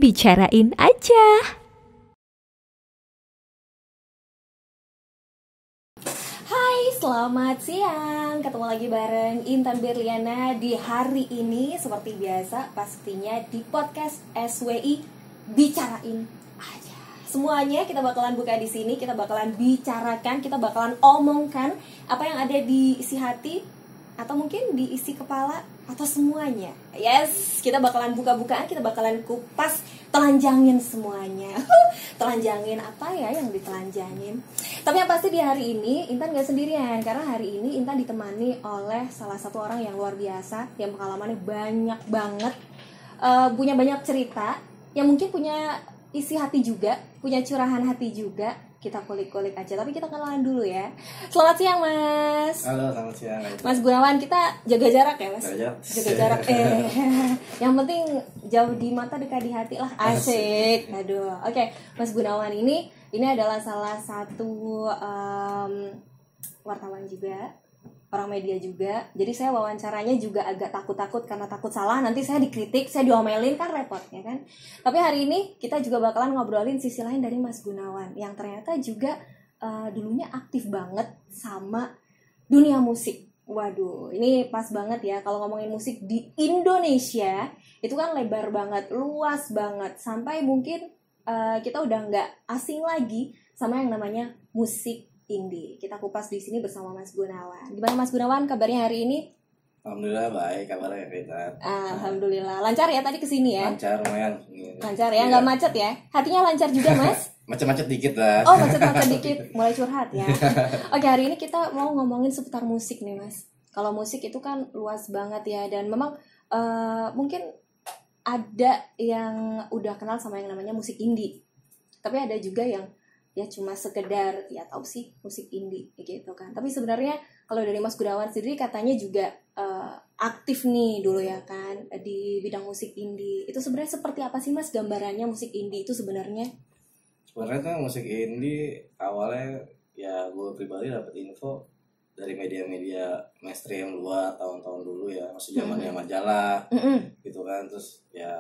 bicarain aja. Hai, selamat siang. Ketemu lagi bareng Intan Berliana di hari ini seperti biasa pastinya di podcast SWI bicarain aja. Semuanya kita bakalan buka di sini, kita bakalan bicarakan, kita bakalan omongkan apa yang ada di isi hati atau mungkin di isi kepala atau semuanya. Yes, kita bakalan buka-bukaan, kita bakalan kupas, telanjangin semuanya. Telanjangin apa ya yang ditelanjangin? Tapi yang pasti di hari ini Intan gak sendirian, karena hari ini Intan ditemani oleh salah satu orang yang luar biasa, yang pengalamannya banyak banget, punya banyak cerita, yang mungkin punya isi hati juga, punya curahan hati juga. Kita kulik-kulik aja, tapi kita kenalan dulu ya. Selamat siang, Mas. Halo, selamat siang. Mas Gunawan, kita jaga jarak ya, Mas? Jaga jarak. Yang penting jauh di mata, dekat di hati lah. Asik. Aduh. Oke, Mas Gunawan ini adalah salah satu wartawan juga, orang media juga. Jadi saya wawancaranya juga agak takut-takut karena takut salah, nanti saya dikritik, saya diomelin, kan repot ya kan. Tapi hari ini kita juga bakalan ngobrolin sisi lain dari Mas Gunawan yang ternyata juga dulunya aktif banget sama dunia musik. Waduh, ini pas banget ya kalau ngomongin musik di Indonesia. Itu kan lebar banget, luas banget, sampai mungkin kita udah nggak asing lagi sama yang namanya musik indie. Kita kupas di sini bersama Mas Gunawan. Gimana Mas Gunawan kabarnya hari ini? Alhamdulillah baik, kabarnya Intan. Alhamdulillah. Lancar ya tadi kesini ya? Lancar lumayan. Lancar ya, nggak macet ya? Hatinya lancar juga Mas? Macet-macet dikit lah. Oh, macet-macet dikit. Mulai curhat ya. Oke, hari ini kita mau ngomongin seputar musik nih Mas. Kalau musik itu kan luas banget ya, dan memang mungkin ada yang udah kenal sama yang namanya musik indie. Tapi ada juga yang ya cuma sekedar ya tahu sih musik indie gitu kan. Tapi sebenarnya kalau dari Mas Gunawan sendiri katanya juga aktif nih dulu ya kan di bidang musik indie. Itu sebenarnya seperti apa sih Mas gambarannya musik indie itu sebenarnya? Sebenarnya tuh musik indie awalnya ya gue pribadi dapat info dari media-media mainstream luar tahun-tahun dulu ya, masih zamannya majalah gitu kan. Terus ya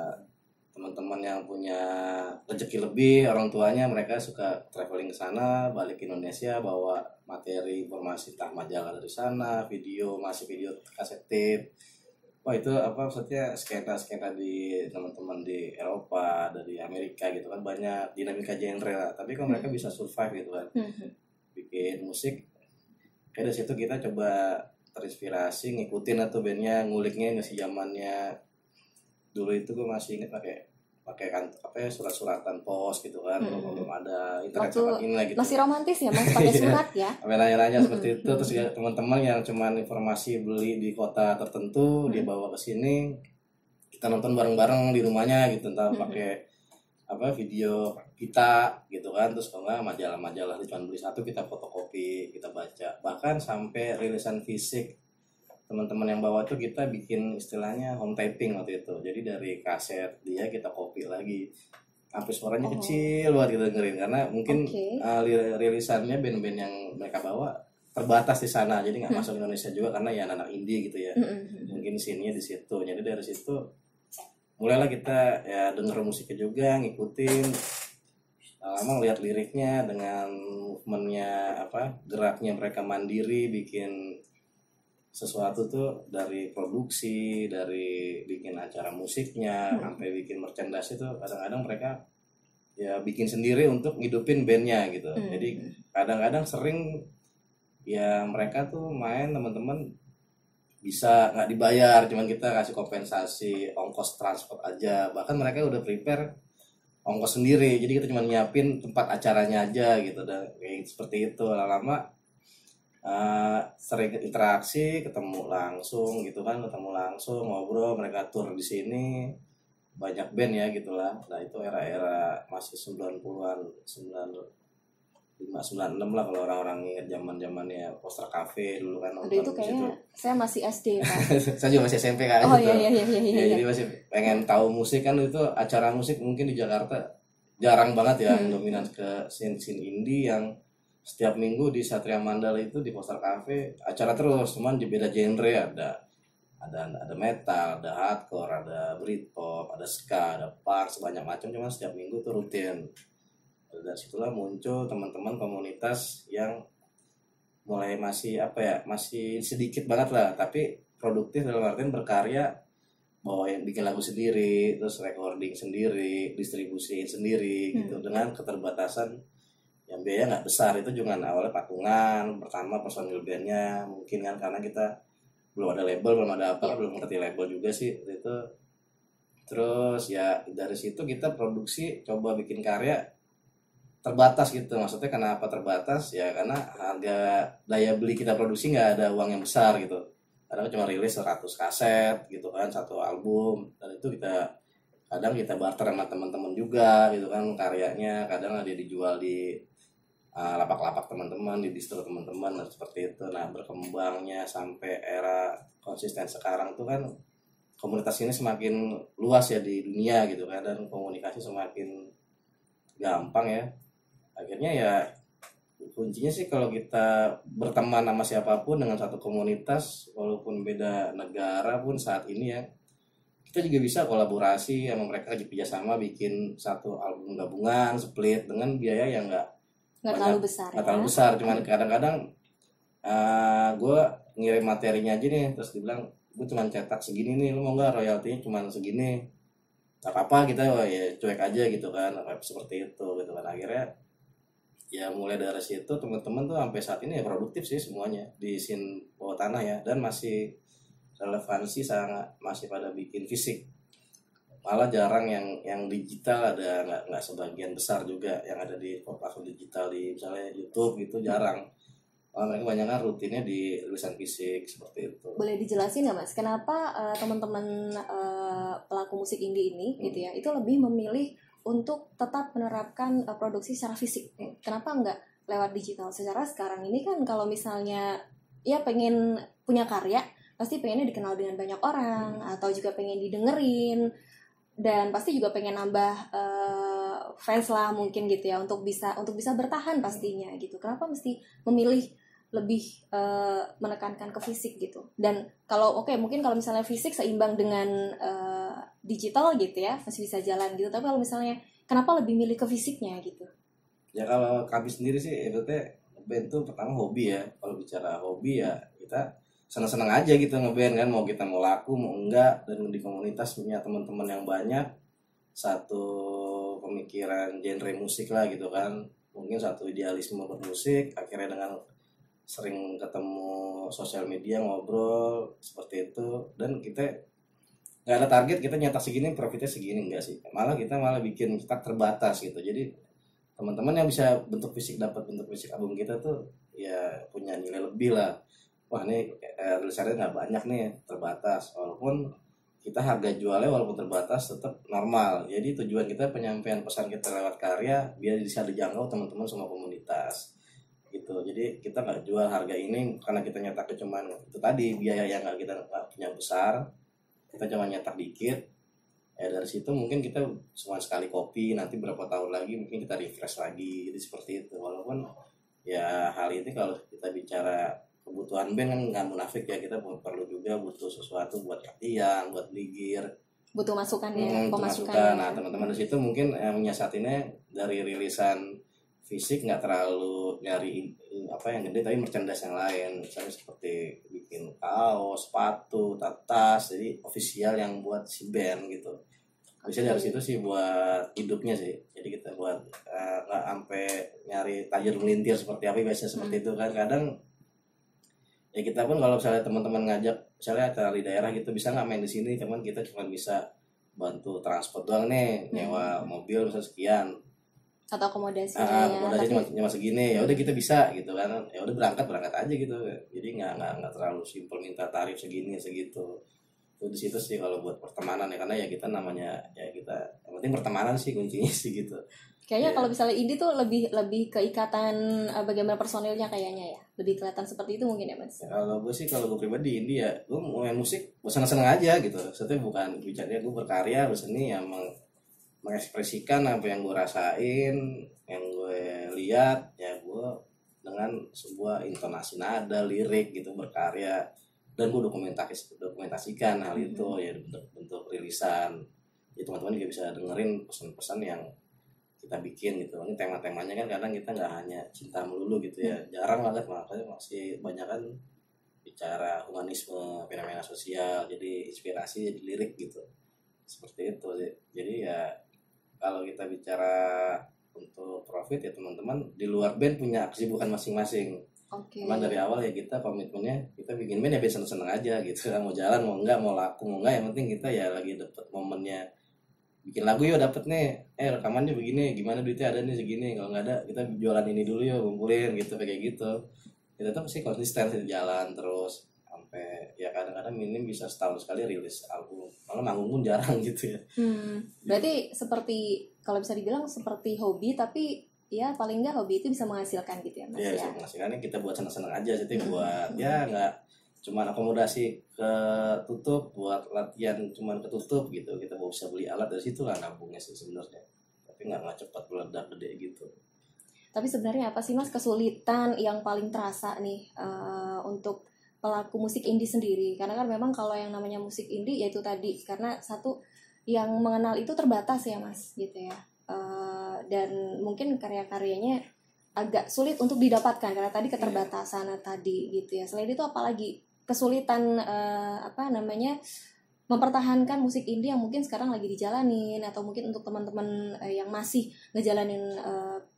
teman-teman yang punya rezeki lebih, orang tuanya mereka suka traveling ke sana, balik ke Indonesia bawa materi informasi tentang majalah dari sana, video kaset tape. Wah itu apa maksudnya skena di teman-teman di Eropa, dari Amerika gitu kan, banyak dinamika genre lah. Tapi kalau mereka bisa survive gitu kan, bikin musik, kayak dari situ kita coba terinspirasi, ngikutin atau bandnya, nguliknya masih zamannya. Dulu itu gue masih inget pakai kan apa ya, surat-suratan pos gitu kan, belum ada internet sama ini lah gitu. Masih romantis ya Mas, pakai surat ya. Nanya-nanya seperti itu. Terus ya teman-teman yang cuman informasi beli di kota tertentu dia bawa ke sini, kita nonton bareng-bareng di rumahnya gitu, entah pakai apa video kita gitu kan. Terus kalau nggak majalah-majalah cuma beli satu, kita fotokopi, kita baca. Bahkan sampai rilisan fisik teman-teman yang bawa tuh kita bikin istilahnya home taping waktu itu. Jadi dari kaset dia kita copy lagi, sampai suaranya kecil banget kita dengerin, karena mungkin rilisannya band-band yang mereka bawa terbatas di sana, jadi nggak masuk Indonesia juga karena ya anak indie gitu ya. Mungkin scene-nya di situ. Jadi dari situ mulailah kita ya denger musiknya juga, ngikutin, lama lihat liriknya dengan movementnya apa, geraknya mereka mandiri bikin sesuatu tuh, dari produksi, dari bikin acara musiknya, sampai bikin merchandise itu kadang-kadang mereka ya bikin sendiri untuk ngidupin bandnya gitu. Jadi kadang-kadang sering ya mereka tuh main, teman-teman bisa nggak dibayar, cuman kita kasih kompensasi ongkos transport aja. Bahkan mereka udah prepare ongkos sendiri, jadi kita cuma nyiapin tempat acaranya aja gitu. Dan kayak seperti itu lama-lama sering interaksi, ketemu langsung gitu kan, ngobrol, mereka tour di sini, banyak band ya gitulah. Nah itu era-era masih 90-an, 95, 96 lah kalau orang-orang ingat zaman-zamannya Poster Cafe dulu kan, nonton itu kayaknya saya masih SD kan. Saya juga masih SMP kan. Oh gitu. iya. Ya, jadi masih pengen tahu musik kan, itu acara musik mungkin di Jakarta jarang banget ya, dominan ke scene indie yang setiap minggu di Satria Mandala itu di Poster Cafe acara terus, cuman di beda genre, ada ada metal, ada hardcore, ada Britpop, ada ska, ada punk, sebanyak macam, cuma setiap minggu tuh rutin. Dari situlah muncul teman-teman komunitas yang mulai masih masih sedikit banget lah, tapi produktif dalam artian berkarya, bawain bikin lagu sendiri, terus recording sendiri, distribusiin sendiri gitu, dengan keterbatasan yang biaya nggak besar. Itu juga awalnya patungan, pertama personil bandnya mungkin kan, karena kita belum ada label, belum ada apa, belum ngerti label juga sih itu. Terus ya dari situ kita produksi, coba bikin karya terbatas gitu. Maksudnya kenapa terbatas? Ya karena harga daya beli kita produksi nggak ada uang yang besar gitu. Kadang cuma rilis 100 kaset gitu kan, satu album, dan itu kadang kita barter sama teman-teman juga gitu kan karyanya. Kadang ada dijual di lapak-lapak teman-teman, di distro teman-teman, dan seperti itu. Nah, berkembangnya sampai era konsisten sekarang tuh kan komunitas ini semakin luas ya di dunia gitu kan, dan komunikasi semakin gampang ya. Akhirnya ya kuncinya sih kalau kita berteman sama siapapun dengan satu komunitas, walaupun beda negara pun saat ini ya, kita juga bisa kolaborasi sama mereka, kerjasama bikin satu album gabungan, split, dengan biaya yang nggak terlalu besar. Cuman kadang-kadang gue ngirim materinya aja nih, terus dibilang gue cuma cetak segini nih, lu mau nggak royaltinya cuma segini, nggak apa-apa, kita ya cuek aja gitu kan, seperti itu gitu kan. Akhirnya ya mulai dari situ teman-teman tuh sampai saat ini ya produktif sih semuanya di scene bawah tanah ya, dan masih relevansi, sangat masih pada bikin fisik. Malah jarang yang digital, ada nggak sebagian besar juga yang ada di platform digital, di misalnya YouTube gitu jarang. Malah mereka banyak kan rutinnya di tulisan fisik seperti itu. Boleh dijelasin nggak Mas, kenapa teman-teman pelaku musik indie ini gitu ya, itu lebih memilih untuk tetap menerapkan produksi secara fisik? Kenapa nggak lewat digital? Secara sekarang ini kan kalau misalnya ya pengen punya karya, pasti pengennya dikenal dengan banyak orang, atau juga pengen didengerin, dan pasti juga pengen nambah fans lah mungkin gitu ya, untuk bisa bertahan pastinya gitu. Kenapa mesti memilih lebih menekankan ke fisik gitu? Dan kalau mungkin kalau misalnya fisik seimbang dengan digital gitu ya, masih bisa jalan gitu. Tapi kalau misalnya kenapa lebih milih ke fisiknya gitu? Ya kalau kami sendiri sih itu band tuh pertama hobi ya. Kalau bicara hobi ya kita senang-senang aja gitu ngeband kan, mau kita mau laku mau enggak, dan di komunitas punya teman-teman yang banyak, satu pemikiran genre musik lah gitu kan, mungkin satu idealisme bermusik. Akhirnya dengan sering ketemu sosial media, ngobrol seperti itu, dan kita nggak ada target kita nyetak segini profitnya segini, enggak sih. Kita malah bikin cetak terbatas gitu. Jadi teman-teman yang bisa bentuk fisik, dapat bentuk fisik album kita tuh ya punya nilai lebih lah. Wah ini tulisannya nggak banyak nih, terbatas, walaupun kita harga jualnya walaupun terbatas tetap normal. Jadi tujuan kita penyampaian pesan kita lewat karya biar bisa dijangkau teman-teman semua komunitas gitu. Jadi kita nggak jual harga ini karena kita nyetaknya cuman itu tadi, biaya yang kita nggak punya besar, kita cuma nyetak dikit. Ya dari situ mungkin kita cuma sekali kopi, nanti berapa tahun lagi mungkin kita refresh lagi. Jadi seperti itu. Walaupun ya hal ini kalau kita bicara kebutuhan band kan nggak munafik ya, kita perlu juga butuh sesuatu buat latihan, buat beli gear, butuh masukan ya, pemasukan. Nah teman-teman di situ mungkin yang menyiasatinnya dari rilisan fisik, nggak terlalu nyari yang gede, tapi merchandise yang lain, misalnya seperti bikin kaos, sepatu, tas, jadi official yang buat si band gitu. Bisa dari situ sih buat hidupnya sih. Jadi kita buat nggak sampai nyari tajir melintir seperti apa biasanya seperti itu kan. Kadang ya kita pun kalau misalnya teman-teman ngajak misalnya acara di daerah gitu, bisa nggak main di sini, cuman kita cuma bisa bantu transport doang nih, nyewa mobil misalnya sekian, atau akomodasinya cuma segini, ya udah kita bisa gitu kan, ya udah berangkat aja gitu. Jadi nggak terlalu simpel minta tarif segini segitu. Itu di situ sih kalau buat pertemanan ya, karena ya kita namanya ya kita yang penting pertemanan sih kuncinya sih gitu. Kayaknya kalau misalnya indie tuh lebih ke ikatan bagaimana personilnya kayaknya ya, lebih kelihatan seperti itu mungkin ya Mas. Ya, kalau gue pribadi indie ya, gue mau main musik gue seneng aja gitu. Sebenarnya bukan bicara gue berkarya berseni yang mengekspresikan apa yang gue rasain, yang gue lihat ya, gue dengan sebuah intonasi nada lirik gitu berkarya. dan gue dokumentasikan hal itu ya bentuk rilisan. Ya teman-teman juga bisa dengerin pesan-pesan yang kita bikin gitu. Ini tema-temanya kan kadang kita nggak hanya cinta melulu gitu ya, jarang banget, makanya masih banyak kan bicara humanisme, fenomena sosial, jadi inspirasi, jadi lirik gitu, seperti itu. Jadi ya kalau kita bicara untuk profit ya teman-teman di luar band punya kesibukan masing-masing. Cuman dari awal ya kita komitmennya kita bikin band ya biar seneng-seneng aja gitu, mau jalan mau enggak, mau laku mau enggak, yang penting kita ya lagi dapet momennya bikin lagu yuk, dapet nih rekamannya begini, gimana duitnya ada nih segini, kalau nggak ada kita jualan ini dulu yuk, kumpulin gitu, kayak gitu. Kita tuh pasti konsisten sih jalan terus sampai ya kadang-kadang minim bisa setahun sekali rilis album, malah manggung pun jarang gitu ya. Berarti seperti kalau bisa dibilang seperti hobi, tapi ya paling nggak hobi itu bisa menghasilkan gitu ya Mas ya. Iya, menghasilkannya kita buat senang-senang aja, jadi buat ya nggak cuma akomodasi ketutup, buat latihan cuma ketutup gitu, kita mau bisa beli alat dari situ lah nabungnya sih sebenarnya, tapi nggak cepat meledak gede gitu. Tapi sebenarnya apa sih Mas kesulitan yang paling terasa nih untuk pelaku musik indie sendiri? Karena kan memang kalau yang namanya musik indie yaitu tadi, karena satu yang mengenal itu terbatas ya Mas gitu ya, dan mungkin karya-karyanya agak sulit untuk didapatkan karena tadi keterbatasan tadi gitu ya. Selain itu apalagi kesulitan mempertahankan musik indie yang mungkin sekarang lagi dijalanin, atau mungkin untuk teman-teman yang masih ngejalanin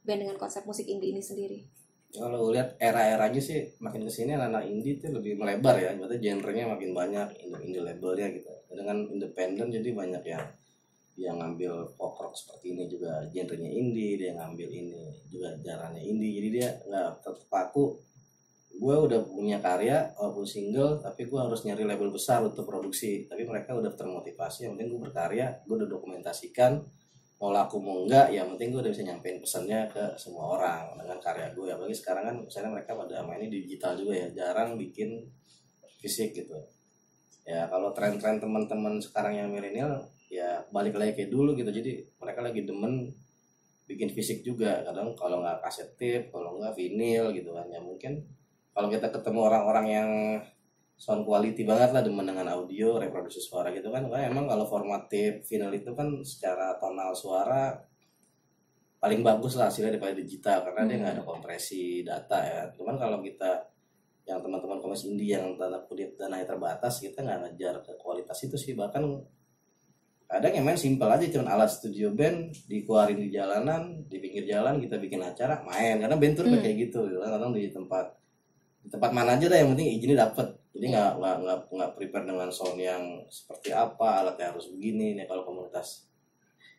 band dengan konsep musik indie ini sendiri? Kalau lihat era-eranya sih makin kesini anak-anak indie itu lebih melebar ya, berarti genrenya makin banyak, indie labelnya gitu. Dengan independen jadi banyak yang ngambil folk rock seperti ini juga genrenya indie, dia ngambil ini juga jalannya indie, jadi dia nggak terpaku. Gue udah punya karya walaupun single, tapi gue harus nyari label besar untuk produksi. Tapi mereka udah termotivasi, yang penting gue berkarya, gue udah dokumentasikan, mau laku mau enggak, yang penting gue udah bisa nyampein pesannya ke semua orang dengan karya gue. Apalagi sekarang kan misalnya mereka pada mainnya di digital juga ya, jarang bikin fisik gitu. Ya kalau tren-tren teman-teman sekarang yang milenial ya balik lagi kayak dulu gitu, jadi mereka lagi demen bikin fisik juga, kadang kalau nggak kaset tape, kalau nggak vinil gitu kan. Ya mungkin kalau kita ketemu orang-orang yang sound quality banget lah, demen dengan audio, reproduksi suara gitu kan, karena emang kalau format tape vinyl itu kan secara tonal suara paling bagus lah hasilnya daripada digital, karena dia nggak ada kompresi data ya. Cuman kalau kita yang teman-teman komis indie yang tanda kutip dananya terbatas, kita nggak ngejar ke kualitas itu sih. Bahkan kadang yang main simpel aja, cuman alat studio band dikeluarin di jalanan, di pinggir jalan kita bikin acara main, karena band tour kayak gitu kadang di tempat mana aja dah, yang penting izinnya dapet. Jadi nggak prepare dengan sound yang seperti apa, alatnya harus begini nih kalau komunitas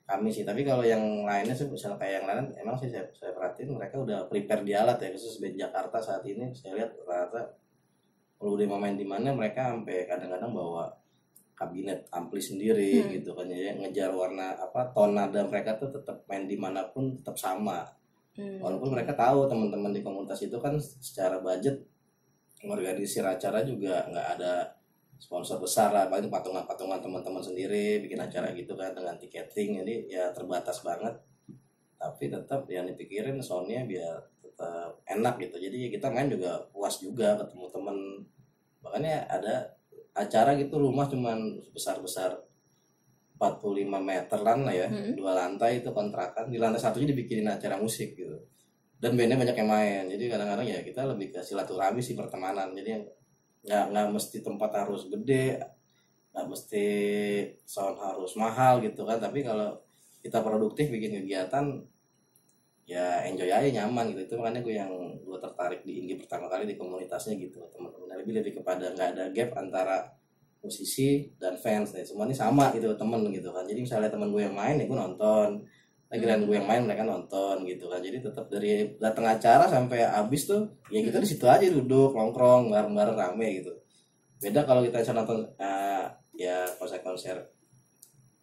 kami sih. Tapi kalau yang lainnya sih misalnya kayak yang lain, emang sih saya perhatiin mereka udah prepare di alat ya, khusus band Jakarta saat ini saya lihat rata kalau udah mau main di mana mereka sampai kadang-kadang bawa kabinet ampli sendiri gitu kan ya, ngejar warna ton nada mereka tuh tetap main dimanapun tetap sama. Walaupun mereka tahu teman-teman di komunitas itu kan secara budget organisir acara juga nggak ada sponsor besar lah, paling patungan teman-teman sendiri bikin acara gitu kan dengan tiketing, jadi ya terbatas banget. Tapi tetap yang dipikirin soundnya biar tetap enak gitu, jadi kita main juga puas juga ketemu temen. Makanya ada acara gitu rumah cuman besar-besar 45 meteran lah ya, 2 lantai itu kontrakan, di lantai satunya dibikinin acara musik gitu, dan bandnya banyak yang main. Jadi kadang-kadang ya kita lebih ke silaturahmi sih, pertemanan. Jadi nggak mesti tempat harus gede, nggak mesti sound harus mahal gitu kan, tapi kalau kita produktif bikin kegiatan ya enjoy aja, nyaman gitu. Itu makanya gue tertarik di indie pertama kali di komunitasnya gitu, teman-teman lebih kepada nggak ada gap antara musisi dan fans nih, semua ini sama gitu temen gitu kan. Jadi misalnya teman gue yang main ya gue nonton, giliran gue yang main mereka nonton gitu kan. Jadi tetap dari datang acara sampai habis tuh ya kita di situ aja duduk nongkrong bareng-bareng rame gitu. Beda kalau kita nonton ya konser-konser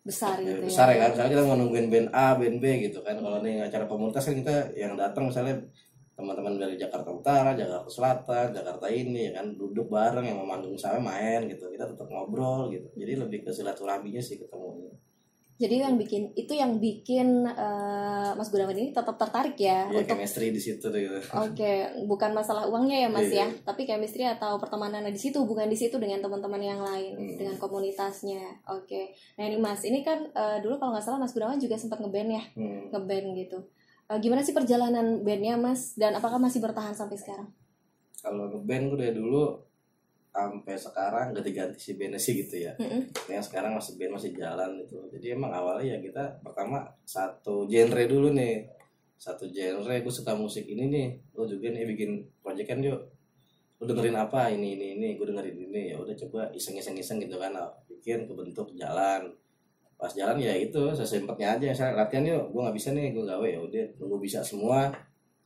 besar gitu besar ya kan, misalnya kita mau nungguin band A, band B gitu kan. Kalau nih acara komunitas kan kita yang datang misalnya teman-teman dari Jakarta Utara, Jakarta Selatan, Jakarta ini ya kan, duduk bareng, yang mau manggung sama main gitu, kita tetap ngobrol gitu. Jadi lebih ke silaturahminya sih ketemunya. Jadi yang bikin Mas Gunawan ini tetap tertarik ya Ya untuk chemistry di situ tuh gitu. Oke, bukan masalah uangnya ya Mas ya, Iya. tapi chemistry atau pertemanannya di situ, bukan di situ dengan teman-teman yang lain, dengan komunitasnya. Oke. Nah ini Mas, ini kan dulu kalau nggak salah Mas Gunawan juga sempat ngeband ya, ngeband gitu. Gimana sih perjalanan bandnya Mas, dan apakah masih bertahan sampai sekarang? Kalau ngeband gue dari dulu sampai sekarang ganti-ganti si bandnya sih gitu ya. Yang sekarang masih band masih jalan gitu. Jadi emang awalnya ya kita pertama satu genre dulu nih. Satu genre, gue suka musik ini nih. Lo juga nih bikin project kan yuk. Lo dengerin apa ini, gue dengerin ini. Ya udah coba iseng-iseng gitu kan. Bikin kebentuk jalan. Pas jalan ya itu sesempatnya aja. Misalnya latihan yuk, gue nggak bisa nih, gue gawe ya udah nunggu bisa semua.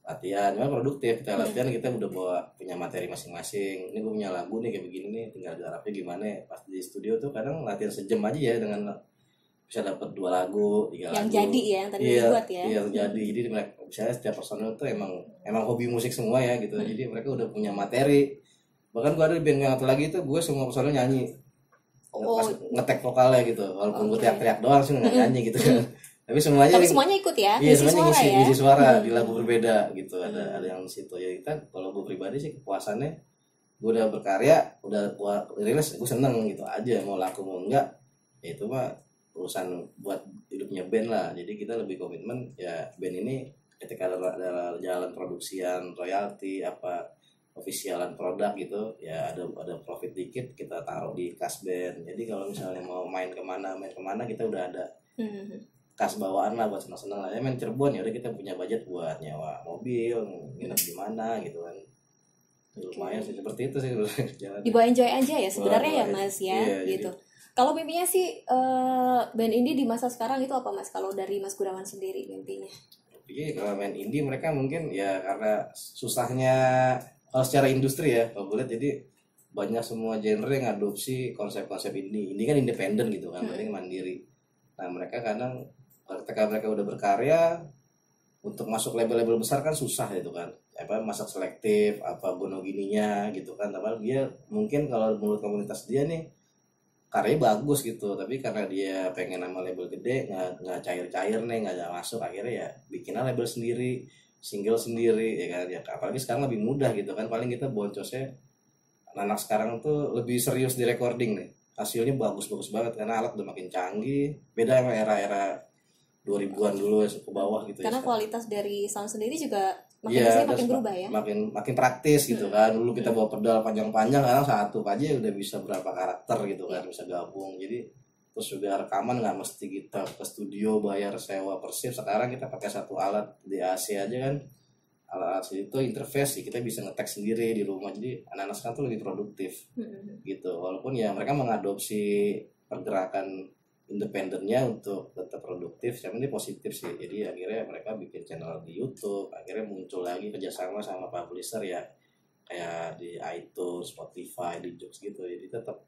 Latihan, cuma produktif. Kita latihan kita udah punya materi masing-masing. Ini gue punya lagu nih kayak begini nih, tinggal garapnya gimana. Pas di studio tuh kadang latihan sejam aja ya dengan bisa dapat 2 lagu, 3 Yang lagu. jadi ya, yang tadi dibuat ya. Iya, jadi. Jadi misalnya setiap personel tuh emang hobi musik semua ya gitu. Jadi mereka udah punya materi. Bahkan gue ada di band yang satu lagi itu gue semua personel nyanyi. Ngetek vokalnya gitu. Walaupun gue teriak-teriak doang sih nggak nyanyi gitu kan. Tapi semuanya ikut ya, iya, ngisi semuanya suara ya. ngisi suara di lagu berbeda gitu. Ada yang di situ ya. Kita kalau gue pribadi sih kepuasannya gue udah berkarya, udah rilis, gue seneng gitu aja. Mau laku mau enggak, ya itu mah urusan buat hidupnya band lah. Jadi kita lebih komitmen ya band ini ketika ada jalan produksian, royalti, apa officialan produk gitu ya ada profit dikit kita taruh di kas band. Jadi kalau misalnya mau main kemana kita udah ada kas bawaan lah buat senang-senang lah. Ya main Cirebon ya udah kita punya budget buat nyewa mobil, nginep di mana gitu kan. Lumayan sih seperti itu sih jalan. Dibawa enjoy aja ya sebenarnya ya Mas ya, iya, gitu. Jadi, kalau mimpinya sih band indie di masa sekarang itu apa Mas? Kalau dari Mas Gunawan sendiri mimpinya? Jadi kalau main indie mereka mungkin ya karena susahnya kalau secara industri ya kalau boleh jadi banyak semua genre yang ngadopsi konsep-konsep indie. Ini kan independen gitu kan, berarti mandiri. Nah mereka kadang ketika mereka udah berkarya untuk masuk label-label besar kan susah gitu kan, apa masak selektif apa gono gininya gitu kan. Tapi dia mungkin kalau menurut komunitas dia nih karyanya bagus gitu, tapi karena dia pengen nama label gede nggak cair-cair nih, nggak masuk, akhirnya ya bikinlah label sendiri, single sendiri ya kan. Ya apalagi sekarang lebih mudah gitu kan, paling kita boncosnya anak sekarang tuh lebih serius di recording nih, hasilnya bagus-bagus banget karena alat udah makin canggih, beda sama era-era 2000-an dulu ya, ke bawah gitu. Karena ya, kualitas dari sound sendiri juga makin berubah ya. Makin praktis gitu kan. Dulu kita bawa pedal panjang-panjang, sekarang satu aja udah bisa berapa karakter gitu kan, bisa gabung. Jadi terus juga rekaman nggak mesti kita ke studio bayar sewa per shift. Sekarang kita pakai satu alat di AC aja kan. Alat itu interface sih, kita bisa ngetek sendiri di rumah. Jadi anak-anak sekarang tuh lebih produktif gitu. Walaupun ya mereka mengadopsi pergerakan independennya untuk tetap produktif, yang ini positif sih. Jadi akhirnya mereka bikin channel di YouTube, akhirnya muncul lagi kerjasama sama publisher ya, kayak di iTunes, Spotify, di Joox gitu. Jadi tetap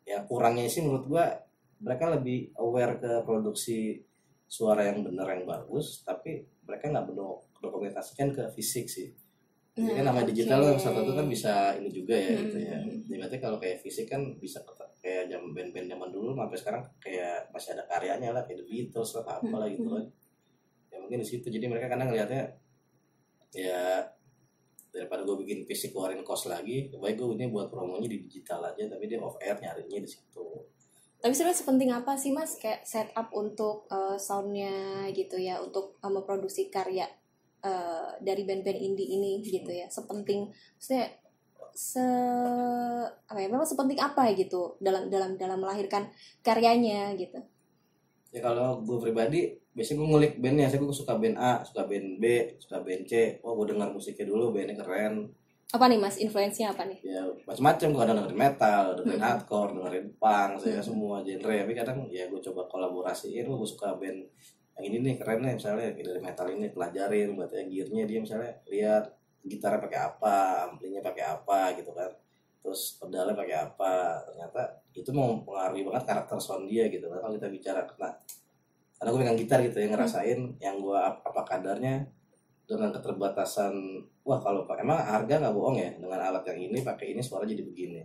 ya kurangnya sih menurut gua mereka lebih aware ke produksi suara yang benar yang bagus, tapi mereka nggak dokumentasikan ke fisik sih. Jadi kan nama digital satu kan bisa ini juga ya gitu ya. Jadi kalau kayak fisik kan bisa kayak band-band zaman dulu sampai sekarang kayak masih ada karyanya lah, kayak The Beatles lah apalah gitu kan. Ya mungkin di situ. Jadi mereka kadang ngelihatnya ya daripada gue bikin fisik keluarin cost lagi, baik gue ini buat promonya di digital aja, tapi dia off air nyarinya di situ. Tapi sebenarnya sepenting apa sih Mas kayak setup untuk soundnya gitu ya, untuk memproduksi karya dari band-band indie ini gitu ya, sepenting maksudnya memang sepenting apa gitu dalam melahirkan karyanya gitu. Ya kalau gue pribadi biasanya gue ngulik bandnya, saya gue suka band A, suka band B, suka band C. Gue dengar musiknya dulu, bandnya keren. Apa nih Mas, influence-nya apa nih? Ya macam-macam, gue kadang dengerin metal, dengerin hardcore, dengerin punk, saya semua genre. Tapi kadang ya gue coba kolaborasiin, gue suka band yang ini nih keren nih, misalnya dari metal ini pelajarin buat gearnya dia, misalnya lihat gitarnya pakai apa, amplinya pakai apa gitu kan, terus pedalnya pakai apa. Ternyata itu mau mempengaruhi banget karakter sound dia gitu kan. Kalau kita bicara karena gue pegang gitar gitu ya, ngerasain yang gue apa kadarnya dengan keterbatasan. Wah kalau emang harga nggak bohong ya, dengan alat yang ini pakai ini suara jadi begini.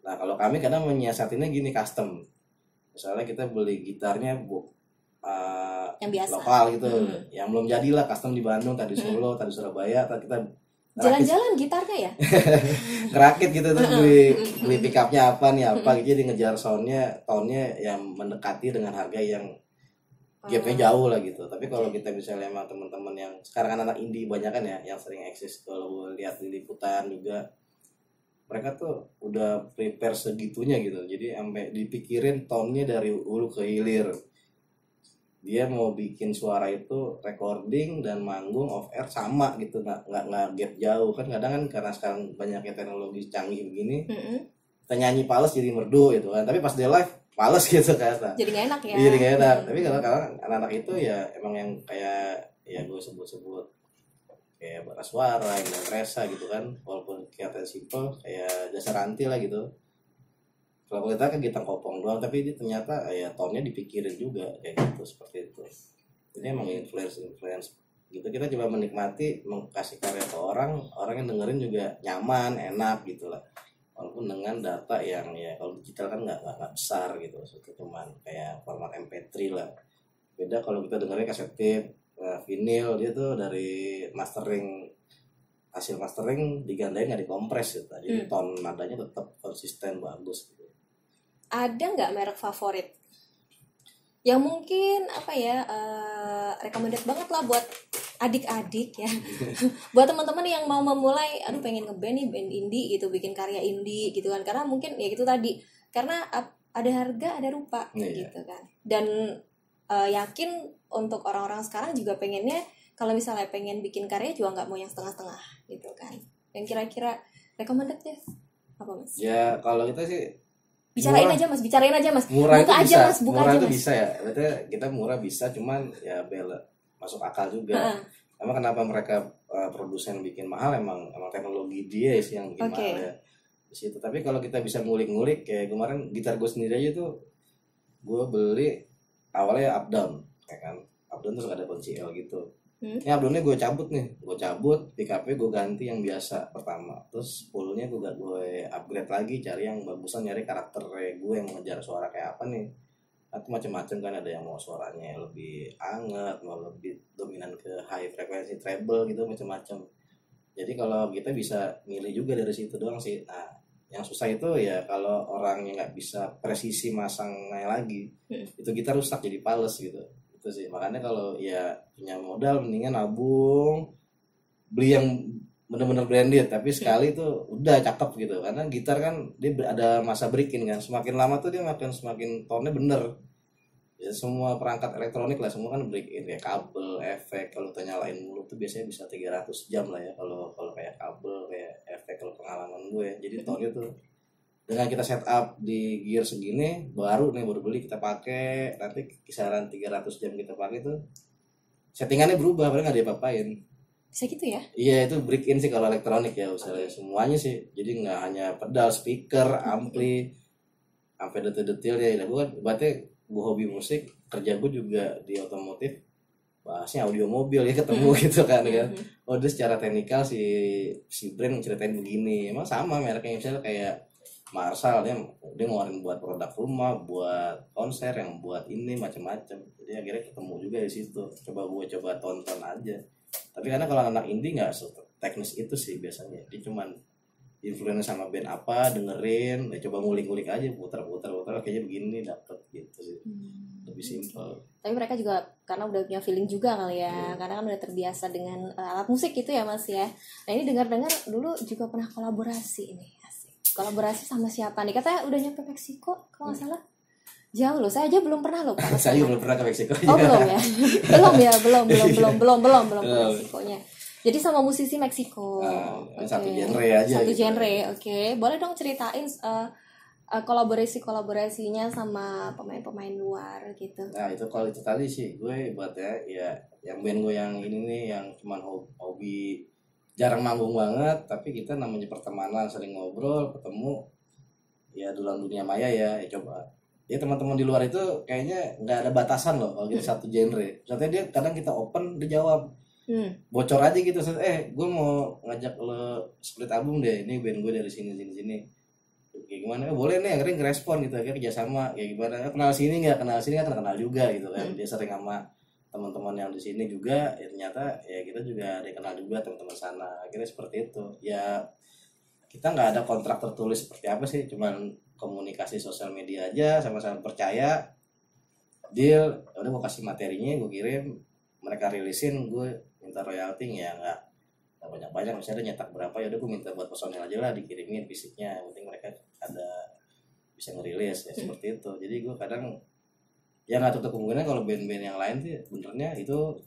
Nah kalau kami kadang menyiasatinya gini, custom. Misalnya kita beli gitarnya yang biasa lokal gitu, yang belum jadilah custom di Bandung, tadi Solo, tadi Surabaya, tadi kita jalan-jalan gitarnya ya ngerakit gitu terus beli pick upnya apa nih apa gitu, jadi ngejar soundnya tone-nya yang mendekati dengan harga yang gapnya jauh lah gitu. Tapi kalau kita misalnya emang teman-teman yang sekarang kan anak indie banyak kan ya yang sering eksis, kalau lihat di liputan juga mereka tuh udah prepare segitunya gitu, jadi sampai dipikirin tone-nya dari hulu ke hilir. Dia mau bikin suara itu recording dan manggung off air sama gitu, nggak gap jauh kan. Kadang kan karena sekarang banyaknya teknologi canggih begini, kita nyanyi pales jadi merdu gitu kan, tapi pas dia live pales gitu kan, jadi nggak enak ya. Jadi nggak enak. Tapi kalau anak-anak itu ya emang yang kayak ya gue sebut kayak Bara Suara, Indra Tresa gitu kan, walaupun kelihatan simple kayak Jasa Ranti lah gitu. Kalau kita kan gitar kopong doang, tapi ini ternyata ya tone-nya dipikirin juga kayak gitu, seperti itu. Jadi emang influence gitu. Kita coba menikmati, kasih karya ke orang yang dengerin juga nyaman, enak gitu lah. Walaupun dengan data yang ya kalau digital kan nggak besar gitu, itu cuman kayak format MP3 lah. Beda kalau kita dengerin kaset tape, vinyl, dia tuh dari hasil mastering digandain nggak dikompres gitu, jadi tone nadanya tetap konsisten bagus gitu. Ada nggak merek favorit yang mungkin apa ya recommended banget lah buat adik-adik ya buat teman-teman yang mau memulai, aduh pengen ngeband nih, band indie gitu, bikin karya indie gitu kan, karena mungkin ya gitu tadi, karena ada harga ada rupa gitu kan. Dan yakin untuk orang-orang sekarang juga pengennya kalau misalnya pengen bikin karya juga nggak mau yang setengah-setengah gitu kan. Yang kira-kira recommended ya apa Mas? Ya kalau kita sih bicarain aja mas, murah buka itu aja bisa. mas, buka murah aja itu mas. bisa ya, berarti kita murah bisa, cuman ya masuk akal juga. Emang kenapa mereka produsen bikin mahal, emang teknologi dia sih yang bikin mahal ya di situ. Tapi kalau kita bisa ngulik-ngulik, kayak kemarin gitar gue sendiri aja tuh gue beli awalnya up down, kayak kan up down terus ada kunci L gitu. Ini up downnya gue cabut, pick up-nya gue ganti yang biasa pertama, terus spoolnya gue upgrade lagi, cari yang bagusan, nyari karakter gue yang mengejar suara kayak apa nih. Atau macam-macam kan, ada yang mau suaranya lebih anget, mau lebih dominan ke high frequency treble gitu, macam-macam. Jadi kalau kita bisa milih juga dari situ doang sih. Nah, yang susah itu ya kalau orang yang nggak bisa presisi masangnya lagi, itu gitar rusak jadi pales gitu. Itu sih, makanya kalau ya punya modal mendingan nabung, beli yang bener-bener branded, tapi sekali tuh udah cakep gitu. Karena gitar kan dia ada masa break-in kan, semakin lama tuh dia semakin tone-nya bener ya. Semua perangkat elektronik lah semua kan break-in, kayak kabel, efek, kalau kita nyalain mulu tuh biasanya bisa 300 jam lah ya kalau kayak kabel, kayak efek, kalau pengalaman gue. Jadi tone-nya tuh dengan kita setup di gear segini, baru beli kita pakai, nanti kisaran 300 jam kita pakai tuh settingannya berubah, padahal nggak diapa-apain. Bisa gitu ya? Iya, itu break in sih kalau elektronik ya, misalnya semuanya sih. Jadi nggak hanya pedal, speaker, ampli, sampai detail-detailnya. Gue kan berarti gue hobi musik, kerja gue juga di otomotif, bahasnya audio mobil ya, ketemu gitu kan. Oh, dia secara teknikal si brand ceritain begini, emang sama mereknya, misalnya kayak Marshall, dia ngeluarin buat produk rumah, buat konser, yang buat ini macam-macam. Jadi akhirnya ketemu juga di situ. Coba tonton aja. Tapi karena kalau anak indie nggak teknis itu sih biasanya, dia cuman influence sama band apa, dengerin, ya coba ngulik-ngulik aja, putar-putar, kayaknya begini dapet gitu sih. Lebih simpel. Tapi mereka juga karena udah punya feeling juga kali ya, karena kan udah terbiasa dengan alat musik gitu ya mas ya. Nah ini dengar-dengar dulu juga pernah kolaborasi nih. Kolaborasi sama siapa nih? Katanya udah nyampe Meksiko kalau nggak salah. Jauh loh, saya aja belum pernah loh Pak. Saya belum pernah ke Meksiko. Oh belum ya? belum ke Meksikonya. Jadi sama musisi Meksiko. Satu genre aja. Satu genre, oke. Boleh dong ceritain kolaborasinya sama pemain-pemain luar gitu. Nah itu kalau itu tadi sih gue buat ya yang band gue yang ini nih, yang cuman hobi, jarang manggung banget, tapi kita namanya pertemanan, sering ngobrol, ketemu ya dalam dunia maya ya coba. Ya teman-teman di luar itu kayaknya nggak ada batasan loh kalau kita satu genre. Soalnya dia kadang kita open, dia jawab. Bocor aja gitu, gue mau ngajak lo split album deh, ini band gue dari sini. Gimana gimana, boleh nih akhirnya ngerespon gitu, akhirnya kerjasama kayak gimana, kenal sini nggak kenal juga gitu kan. Dia sering sama teman-teman yang di sini juga, ya ternyata ya kita juga ada yang kenal juga teman-teman sana, akhirnya seperti itu ya. Kita nggak ada kontrak tertulis seperti apa sih, cuman komunikasi sosial media aja, sama-sama percaya, deal, udah gue kasih materinya, gue kirim, mereka rilisin, gue minta royalti ya nggak banyak-banyak, misalnya nyetak berapa ya udah gue minta buat personil aja lah dikirimin fisiknya, yang penting mereka ada bisa ngerilis ya seperti itu. Jadi gue kadang ya nggak tutup kemungkinan kalau band-band yang lain sih benernya itu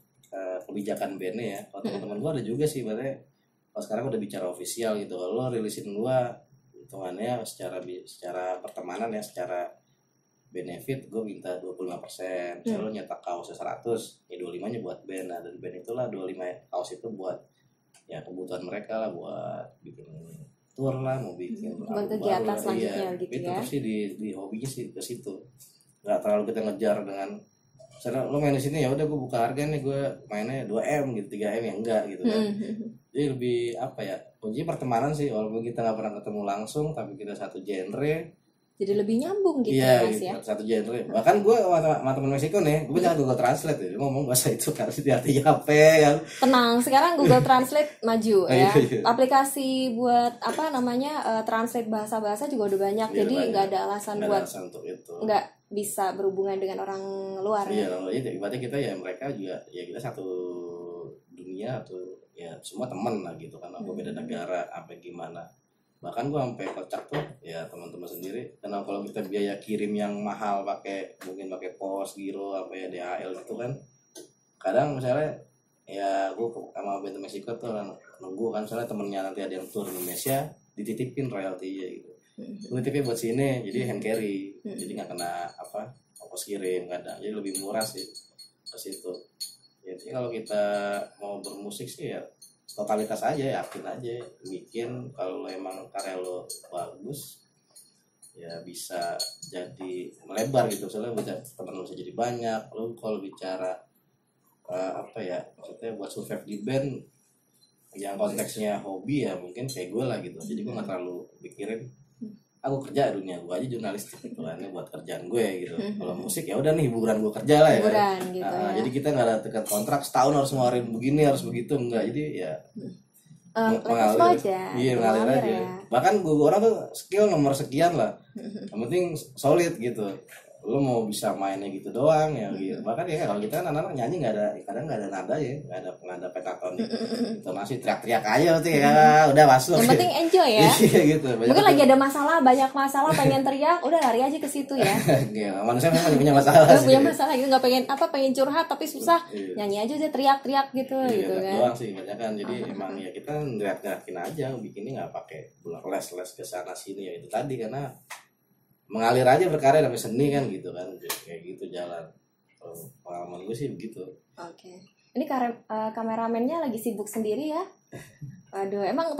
kebijakan bandnya ya. Kalau teman-teman gue ada juga sih, berarti kalau sekarang udah bicara ofisial gitu, kalau lo rilisin gue hitungannya secara pertemanan ya, secara benefit gue minta 25%. Misalnya lo nyetak kaosnya 100, ya 25-nya buat band. Nah dari band itulah 25 kaos itu buat ya kebutuhan mereka lah, buat bikin tour lah, mau bikin buat kegiatan selanjutnya iya, gitu itu ya. terus sih di hobinya sih ke situ. Nggak terlalu kita ngejar dengan misalnya lo main di sini ya udah gue buka harga nih, gue mainnya 2M gitu, 3M ya enggak gitu kan. Jadi lebih apa ya, kunci pertemanan sih, walaupun kita nggak pernah ketemu langsung tapi kita satu genre, jadi lebih nyambung gitu iya, Mas gitu, ya. satu genre. Bahkan gue sama teman Meksiko nih, gue jangan Google Translate ya, ngomong bahasa itu karena dia artinya apa kan. Tenang, sekarang Google Translate maju ya. Iya. Aplikasi buat apa namanya translate bahasa-bahasa juga udah banyak. Iya, jadi banyak. nggak ada alasan Nggak ada buat alasan untuk itu. nggak bisa berhubungan dengan orang luar. Iya, itu ibaratnya kita ya, mereka juga ya kita satu dunia atau ya semua teman lah gitu kan, apa beda negara apa gimana. Bahkan gue sampai kocak tuh ya teman-teman sendiri, karena kalau kita biaya kirim yang mahal mungkin pakai pos, giro, apa ya DHL gitu kan, kadang misalnya ya gue sama band Meksiko tuh kan nunggu kan, misalnya temennya nanti ada yang tour Indonesia dititipin royaltinya gitu, nitipnya buat sini jadi hand carry, jadi nggak kena apa ongkos kirim kadang, jadi lebih murah sih ke situ. Jadi kalau kita mau bermusik sih ya totalitas aja, yakin aja bikin, kalau lo emang karya lo bagus ya bisa jadi melebar gitu, soalnya teman lo bisa jadi banyak. Lo kalau bicara apa ya, maksudnya buat survive di band yang konteksnya hobi ya mungkin kayak gue lah gitu, jadi gue nggak terlalu pikirin aku kerja dunia gue aja jurnalistik gitu kan, buat kerjaan gue gitu. Kalau musik ya udah nih hiburan gue kerja lah ya. Hiburan gitu ya. Jadi kita nggak ada tekan kontrak setahun harus ngeluarin begini harus begitu, enggak. Jadi ya mengalir aja. Iya, mengalir aja. Ya. Bahkan gue orang tuh skill nomor sekian lah, yang penting solid gitu. Lo mau bisa mainnya gitu doang ya gitu. Bahkan ya kalau kita kan anak-anak nyanyi nggak ada, kadang nggak ada nada ya, nggak ada pentaton intonasi, teriak-teriak aja tuh ya udah masuk. Yang penting enjoy ya. Iya gitu. Mungkin lagi ada masalah, banyak masalah, pengen teriak, udah lari aja ke situ ya. Gila, manusia memang punya masalah sih. Punya masalah gitu, nggak pengen curhat tapi susah, nyanyi aja deh, teriak-teriak gitu gitu kan. Doang sih banyak kan. Jadi emang ya kita ngeliat-ngeliatin aja, bikinnya nggak pakai les ke sana sini ya itu tadi, karena mengalir aja berkarya namanya seni kan gitu kan, kayak gitu jalan. Pengalaman gue sih begitu. Oke. Ini kameramennya lagi sibuk sendiri ya. Aduh, emang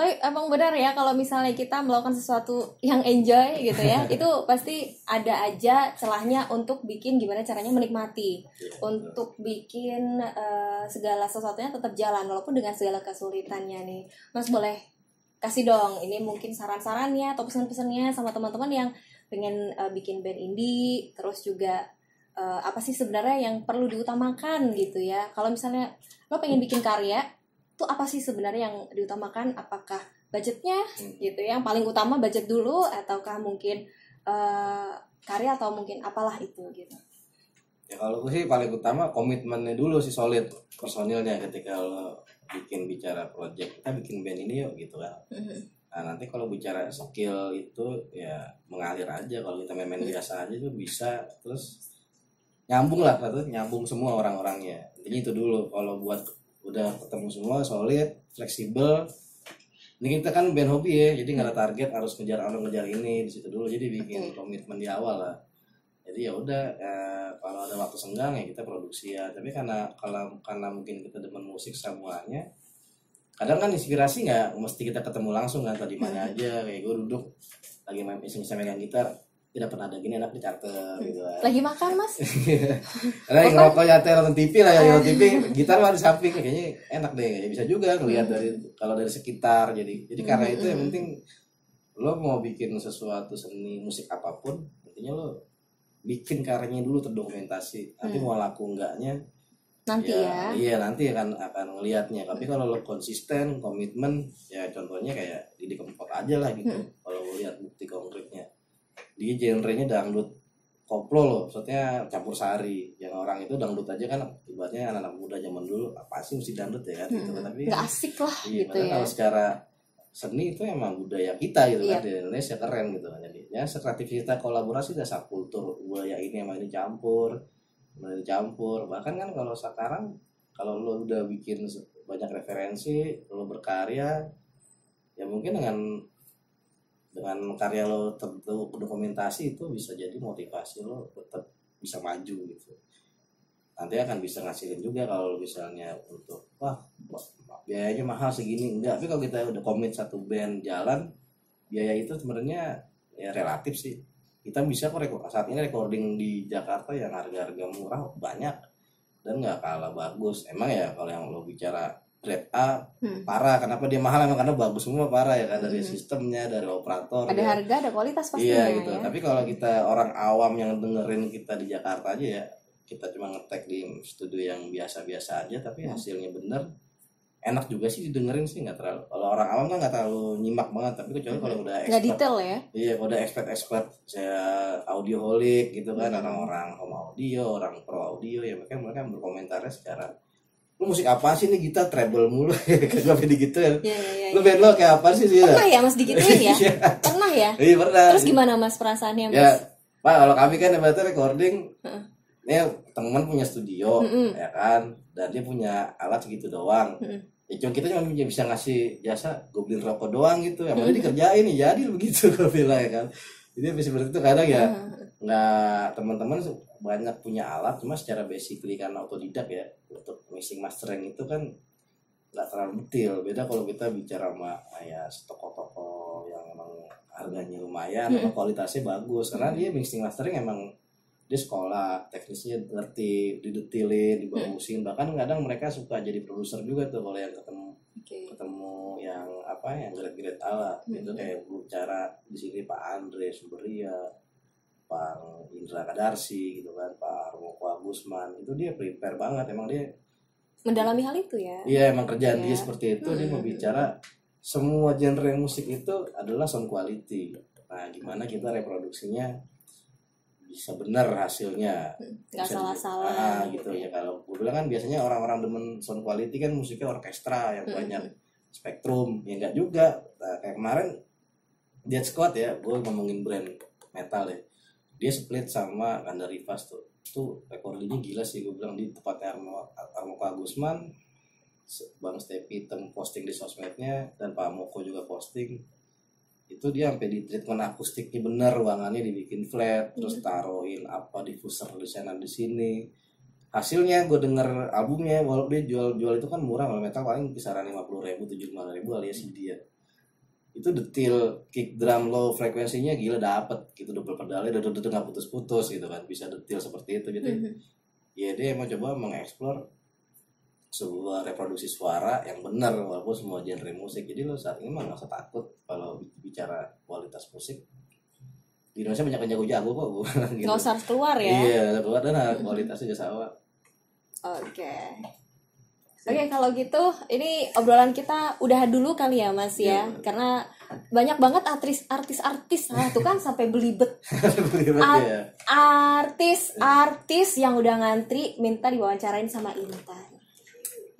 benar ya kalau misalnya kita melakukan sesuatu yang enjoy gitu ya, itu pasti ada aja celahnya untuk bikin gimana caranya menikmati, untuk bikin segala sesuatunya tetap jalan walaupun dengan segala kesulitannya nih. Mas boleh kasih dong ini mungkin saran-sarannya atau pesan-pesannya sama teman-teman yang pengen bikin band indie, terus juga apa sih sebenarnya yang perlu diutamakan gitu ya. Kalau misalnya lo pengen bikin karya, tuh apa sih sebenarnya yang diutamakan? Apakah budgetnya gitu ya, yang paling utama budget dulu, ataukah mungkin karya, atau mungkin apalah itu gitu. Ya kalau gue sih paling utama komitmennya dulu sih, solid personilnya. Ketika lo bicara project, kita bikin band ini yuk gitu kan. Nah nanti kalau bicara skill itu ya mengalir aja, kalau kita main biasa aja tuh bisa, terus nyambung lah, nyambung semua orang-orangnya. Intinya itu dulu. Kalau buat udah ketemu semua solid, fleksibel, ini kita kan band hobi ya, jadi nggak ada target harus ngejar ini di situ dulu. Jadi bikin komitmen di awal lah. Jadi ya udah kalau ada waktu senggang ya kita produksi ya. Tapi karena mungkin kita demen musik semuanya, kadang kan inspirasi nggak mesti kita ketemu langsung kan, tadi mana aja. Kayak gue duduk lagi iseng-iseng megang gitar, tidak pernah ada gini enak di charter gitu kan. Lagi makan mas? Karena yang ngerokok nyantai nonton TV lah ya, nonton TV, gitar mah di samping, kayaknya enak deh. Ya bisa juga ngelihat dari kalau dari sekitar. Jadi karena itu yang penting lo mau bikin sesuatu seni musik apapun, intinya lo bikin karyanya dulu terdokumentasi. Nanti mau laku enggaknya nanti ya. Iya nanti akan ngelihatnya. Tapi kalau lo konsisten, komitmen, ya contohnya kayak Didi Kempot aja lah gitu. Kalau lo lihat bukti konkretnya, dia genrenya dangdut koplo loh, maksudnya campur sari. Yang orang itu dangdut aja kan, ibaratnya anak-anak muda zaman dulu apa sih mesti dangdut ya kan gitu. Tapi nggak asik lah iya, gitu ya. Kalau secara seni itu emang budaya kita gitu kan, di Indonesia keren gitu. Jadi ya kreativitas kolaborasi dan subkultur budaya ini emang dicampur. Bahkan kan kalau sekarang kalau lo udah bikin banyak referensi, lo berkarya, ya mungkin dengan karya lo tentu dokumentasi itu bisa jadi motivasi lo tetap bisa maju gitu. Nanti akan bisa ngasilin juga kalau misalnya untuk biayanya mahal segini enggak, tapi kalau kita udah komit satu band jalan, biaya itu sebenarnya ya relatif sih. Kita bisa kok saat ini recording di Jakarta yang harga-harga murah banyak dan nggak kalah bagus. Emang ya kalau yang lo bicara grade A parah, kenapa dia mahal? Emang karena bagus semua parah ya kan, dari sistemnya, dari operator. Ada harga, ada kualitas pastinya. Iya gitu. Ya. Tapi kalau kita orang awam yang dengerin kita di Jakarta aja ya, kita cuma ngetek di studio yang biasa-biasa aja, tapi hasilnya bener. Enak juga sih didengerin sih, nggak terlalu. Kalau orang awam kan nggak terlalu nyimak banget, tapi kecuali kalau udah expert. Nggak detail ya? Iya, kalau udah expert, saya audioholic gitu kan, orang-orang home audio, orang pro audio ya, mereka berkomentarnya secara, lu musik apa sih nih, kita treble mulu, sampai digituin. Iya. Lu band lo kayak apa sih sih? Pernah ya mas digituin ya? Pernah ya? Iya pernah. Terus gimana mas perasaannya mas? Ya, Pak, kalau kami kan ibaratnya recording. Ini teman punya studio ya kan, dan dia punya alat segitu doang. Ya kita cuma bisa ngasih jasa, gue beliin rokok doang gitu. Yang mau dikerjain nih, jadi begitu gue bilang ya kan. Jadi seperti itu kadang ya nggak, teman-teman banyak punya alat, cuma secara basically karena otodidak ya, untuk mixing mastering itu kan nggak terlalu detail. Beda kalau kita bicara sama ya toko-toko yang emang harganya lumayan, kualitasnya bagus, karena dia mixing mastering emang dia sekolah teknisnya, ngerti, didetilin, dibagusin. Bahkan kadang mereka suka jadi produser juga tuh kalau yang ketemu yang yang grade-grade alat. Itu kayak bicara di sini Pak Andre Suberia, Pak Indra Kadarsi gitu kan, Pak Armoko Agusman, itu dia prepare banget, emang dia mendalami hal itu ya. Iya, emang kerjaan dia seperti itu. Dia mau bicara semua genre musik itu adalah sound quality. Nah, gimana kita reproduksinya bisa benar hasilnya, nggak salah-salah gitu ya. Kalau gue bilang kan biasanya orang-orang demen sound quality kan musiknya orkestra yang banyak spektrum, ya enggak juga. Nah, kayak kemarin Dead Squad ya, gue ngomongin brand metal ya, dia split sama Kanda Rivas tuh recordingnya gila sih. Gue bilang di tempatnya Armoko Agusman, Bang Stepi posting di sosmednya, dan Pak Moko juga posting. Itu dia sampai di treatment akustiknya bener, ruangannya dibikin flat, terus taruhin diffuser di sana di sini. Hasilnya gue denger albumnya, walaupun dia jual itu kan murah, kalau metal paling kisaran 50.000, 75.000 alias CD ya. Itu detail kick drum low frekuensinya gila dapet gitu, double pedalnya udah nggak putus-putus gitu kan, bisa detail seperti itu gitu. Ya dia mau coba mengeksplor sebuah reproduksi suara yang benar walaupun semua genre musik. Jadi lo saat ini mah nggak usah takut kalau bicara kualitas musik. Di Indonesia banyak yang jago-jago kok, gitu. Nggak usah keluar ya. Iya, keluar dan kualitasnya juga sama. Oke, kalau gitu ini obrolan kita udah dulu kali ya mas ya, karena banyak banget artis tuh kan sampai belibet. Artis yang udah ngantri minta diwawancarain sama Intan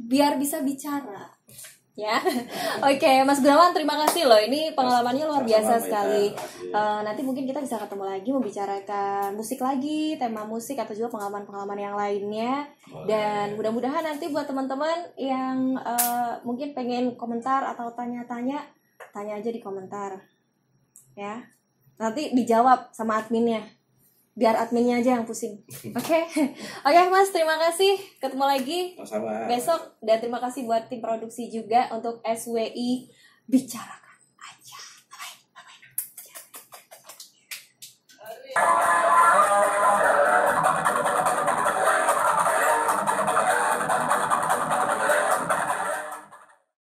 biar bisa bicara ya. Oke, Mas Gunawan, terima kasih loh, ini pengalamannya luar biasa sekali. Nanti mungkin kita bisa ketemu lagi membicarakan musik lagi, tema musik atau juga pengalaman-pengalaman yang lainnya. Dan mudah-mudahan nanti buat teman-teman yang mungkin pengen komentar atau tanya-tanya, tanya aja di komentar ya, nanti dijawab sama adminnya, biar adminnya aja yang pusing. Oke, Mas, terima kasih. Ketemu lagi besok. Dan terima kasih buat tim produksi juga untuk SWI Bicara.